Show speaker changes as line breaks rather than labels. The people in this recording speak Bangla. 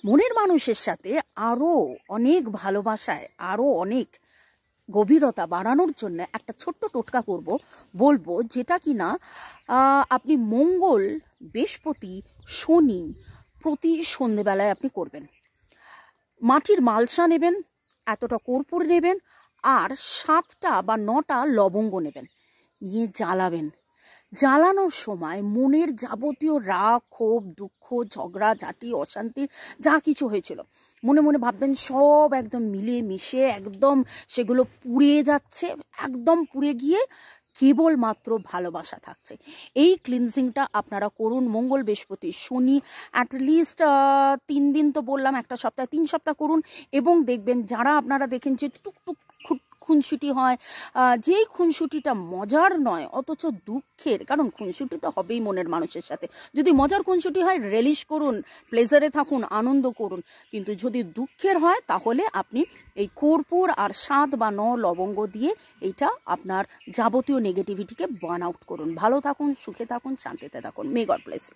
মনের মানুষের সাথে আরও অনেক ভালোবাসায় আরও অনেক গভীরতা বাড়ানোর জন্য একটা ছোট্ট টোটকা বলবো, যেটা কি না আপনি মঙ্গল, বৃহস্পতি, শনি প্রতি সন্ধেবেলায় আপনি করবেন। মাটির মালসা নেবেন, এতটা কর্পূর নেবেন, আর 7টা বা 9টা লবঙ্গ নেবেন, নিয়ে জ্বালাবেন। জ্বালানোর সময় মনের যাবতীয় রাগ, ক্ষোভ, দুঃখ, ঝগড়া ঝাঁটি, অশান্তি যা কিছু হয়েছিল মনে মনে ভাববেন সব একদম মিলিয়ে মিশে একদম সেগুলো পুড়ে যাচ্ছে, একদম পুড়ে গিয়ে কেবলমাত্র ভালোবাসা থাকছে। এই ক্লিনজিংটা আপনারা করুন মঙ্গল, বৃহস্পতি, শনি, অ্যাটলিস্ট 3 দিন তো বললাম, একটা সপ্তাহে 3 সপ্তাহ করুন, এবং দেখবেন যারা আপনারা দেখেন যে টুকটুক খুনসুটি হয়, যেই খুনসুটিটা মজার নয় অথচ দুঃখের, কারণ খুনসুটি তো হবেই মনের মানুষের সাথে। যদি মজার খুনসুটি হয় রিলিশ করুন, প্লেজারে থাকুন, আনন্দ করুন, কিন্তু যদি দুঃখের হয় তাহলে আপনি এই কর্পূর আর 7 বা 9 লবঙ্গ দিয়ে এইটা আপনার যাবতীয় নেগেটিভিটিকে বার্ন আউট করুন। ভালো থাকুন, সুখে থাকুন, শান্তিতে থাকুন। May God bless you.